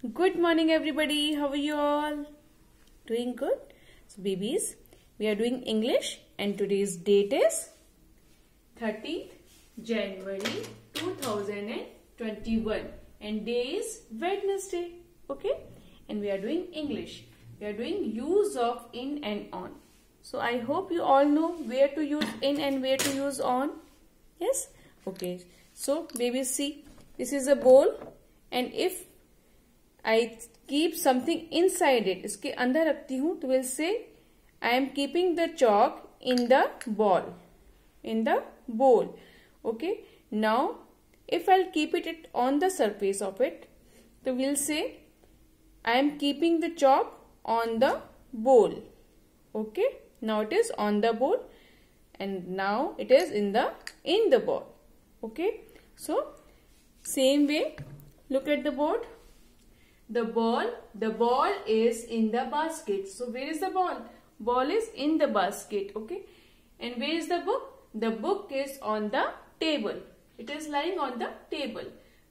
Good morning everybody. How are you all? Doing good? So babies, we are doing English and today's date is 30th January 2021 and day is Wednesday. Okay? And we are doing English. We are doing use of in and on. So I hope you all know where to use in and where to use on. Yes? Okay. So babies, see, this is a bowl and if I keep something inside it, इसके अंदर रखती हूँ तो we'll say I am keeping the chalk in the ball, in the bowl. Okay. Now if I'll keep it on the surface of it, so we'll say I am keeping the chalk on the bowl. Okay. Now it is on the bowl and now it is in the ball. Okay. So same way, look at the board. The ball is in the basket. So where is the ball? Ball is in the basket. Okay. And where is the book? The book is on the table. It is lying on the table.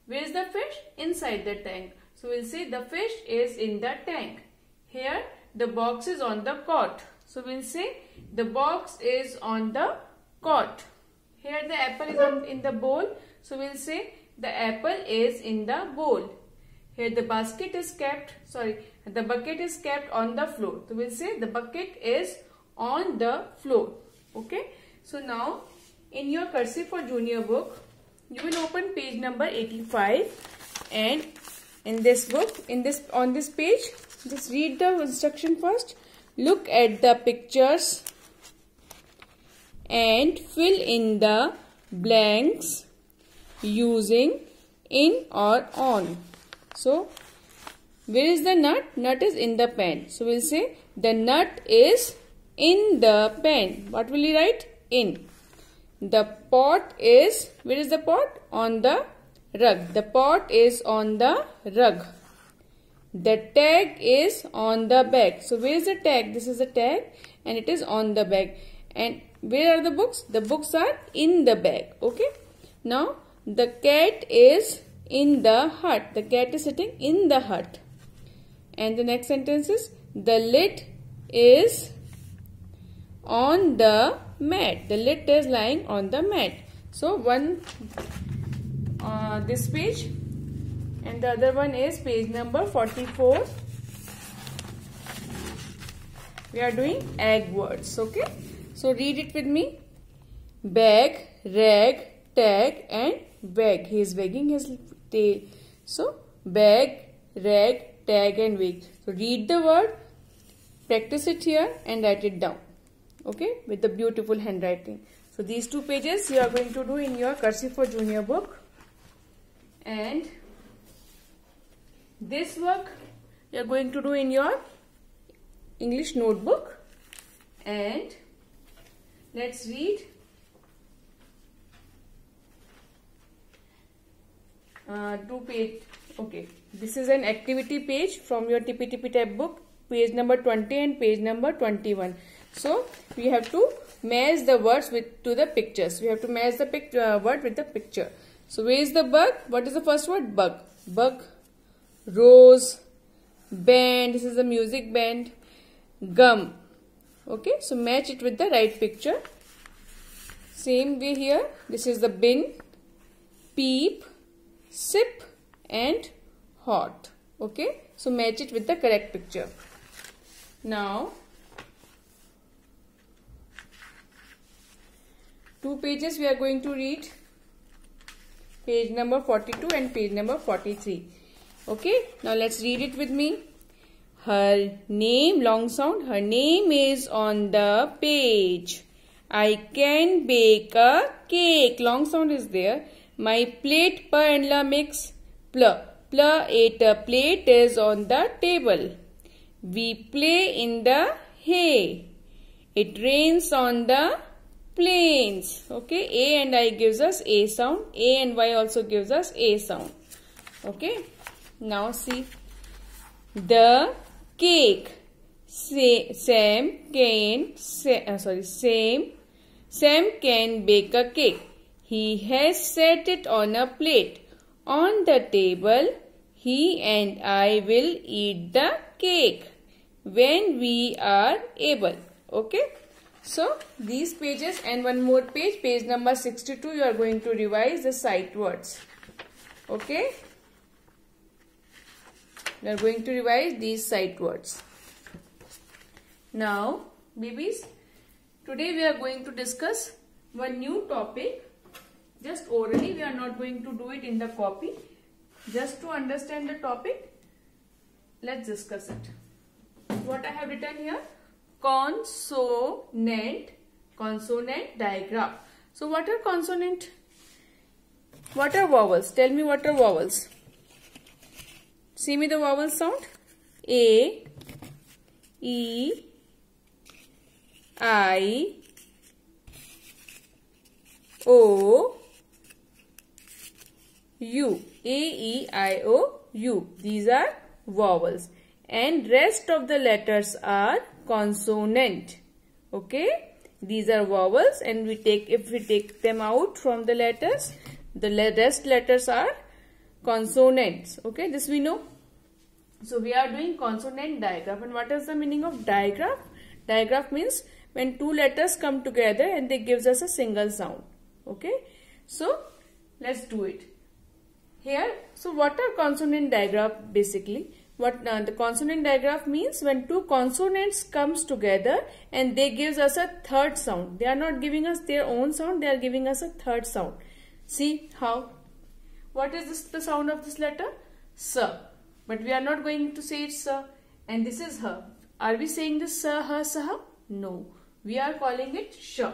Where is the fish? Inside the tank. So we'll say the fish is in the tank. Here the box is on the cot. So we'll say the box is on the cot. Here the apple is in the bowl. So we'll say the apple is in the bowl. Here the bucket is kept on the floor. So we'll say the bucket is on the floor. Okay. So now in your Cursive for Junior book, you will open page number 85 and in this book, on this page, just read the instruction first. Look at the pictures and fill in the blanks using in or on. So, where is the nut? Nut is in the pan. So, we'll say the nut is in the pan. What will you write? In. The pot is, where is the pot? On the rug. The pot is on the rug. The tag is on the bag. So, where is the tag? This is the tag and it is on the bag. And where are the books? The books are in the bag. Okay. Now, the cat is in the hut. The cat is sitting in the hut. And the next sentence is the lid is on the mat. The lid is lying on the mat. So one this page and the other one is page number 44. We are doing egg words. Okay. So read it with me. Bag, rag, tag and wag. He is wagging his tail. So bag, rag, tag and wag. So read the word, practice it here and write it down. Okay, with the beautiful handwriting. So these two pages you are going to do in your Cursive for Junior book. And this work you are going to do in your English notebook. And let's read two page. Okay, this is an activity page from your Tippy Tippy Tap book, page number 20 and page number 21. So we have to match the words to the pictures. We have to match the word with the picture. So where is the bug? What is the first word? Bug. Bug. Rose. Band. This is the music band. Gum. Okay, so match it with the right picture. Same way here. This is the bin. Peep. Sip and hot. Okay, so match it with the correct picture. Now two pages we are going to read, page number 42 and page number 43. Okay, now let's read it with me. Her name, long sound, her name is on the page. I can bake a cake, long sound is there. My plate, pa and la mix, pla. Pla ate a plate is on the table. We play in the hay. It rains on the plains. Okay, A and I gives us A sound. A and Y also gives us A sound. Okay, now see. The cake. Sam can bake a cake. He has set it on a plate. On the table, He and I will eat the cake when we are able. Okay. So these pages and one more page, page number 62, you are going to revise the sight words. Okay. You are going to revise these sight words. Now, babies, today we are going to discuss one new topic. Just orally, we are not going to do it in the copy. Just to understand the topic, let's discuss it. What I have written here? Consonant digraph. So what are consonant? What are vowels? Tell me what are vowels. See me the vowel sound. A, E, I, O, U. A, E, I, O, U. These are vowels. And rest of the letters are consonant. Okay. These are vowels, and if we take them out from the letters, the rest letters are consonants. Okay. This we know. So we are doing consonant digraph. And what is the meaning of digraph? Digraph means when two letters come together and they gives us a single sound. Okay. So let's do it. Here, so what are consonant digraph basically? What the consonant digraph means when two consonants comes together and they gives us a third sound. They are not giving us their own sound, they are giving us a third sound. See how? What is this, the sound of this letter? Sa. But we are not going to say it sa. And this is ha. Are we saying this sa, ha, sa? No. We are calling it sha.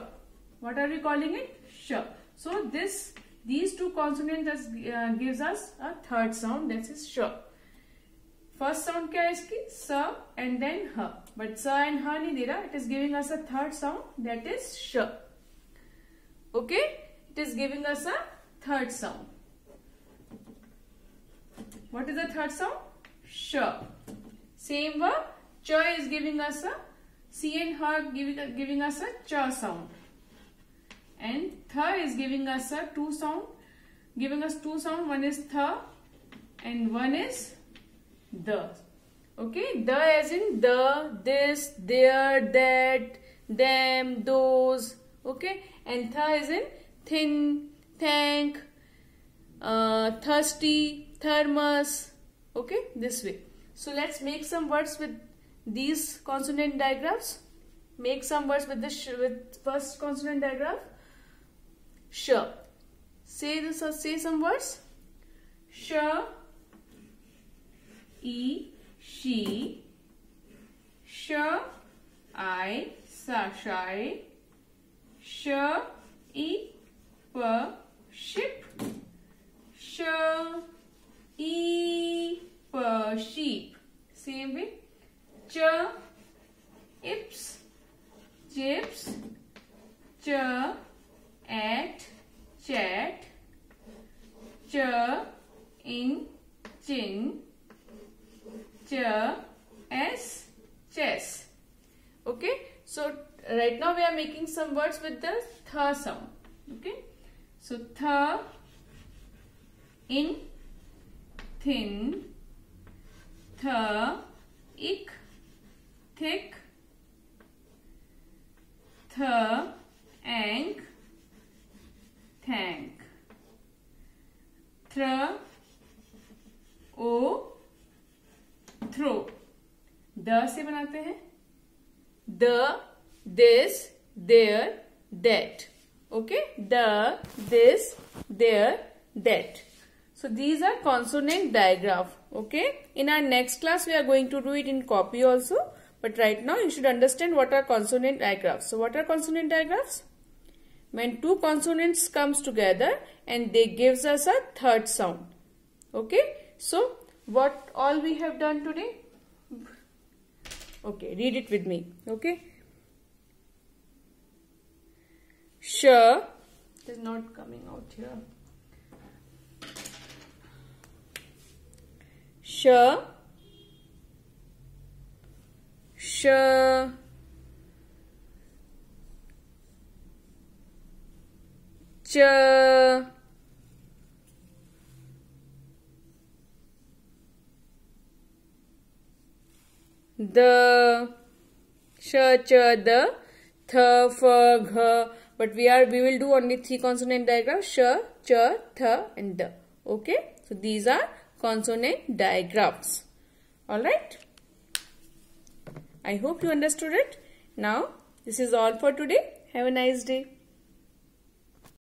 What are we calling it? Sha. So these two consonants gives us a third sound, that is sha. First sound क्या है इसकी? Sa and then ha. But sa and ha नहीं दे रहा. It is giving us a third sound, that is sh. Okay? It is giving us a third sound. What is the third sound? Sh. Same verb. Cha is giving us a C and ha giving us a cha sound. And tha is giving us a two sound. Giving us two sound. One is tha and one is the. Okay, the as in the, this, their, that, them, those. Okay, and tha as in thin, thank, thirsty, thermos. Okay, this way. So let's make some words with these consonant digraphs. Make some words with with first consonant digraph. Sh. Say this or say some words. Sh. E, she, sh, I, sa, shy, sh, e, p, ship, sh, e, p, sheep. Same way. Ch, ips, chips, ch, at, chat, ch, in, chin, ch, s, chess. Okay. So right now we are making some words with the tha sound. Okay. So tha, in, thin, tha, ik, thick, tha, ank, thank, thra, o, throw. The से बनाते हैं the, this, their, that. Okay, the, this, their, that. So these are consonant digraph. Okay, in our next class we are going to do it in copy also, but right now you should understand what are consonant digraphs. So what are consonant digraphs? When two consonants comes together and they gives us a third sound. Okay, so what all we have done today? Okay, read it with me. Okay, sh is not coming out here. Sh, sh, ch, the, sh, ch, the, th, f, gh. But we will do only 3 consonant diagrams: sh, ch, th, and the. Okay. So these are consonant diagrams. Alright. I hope you understood it. Now this is all for today. Have a nice day.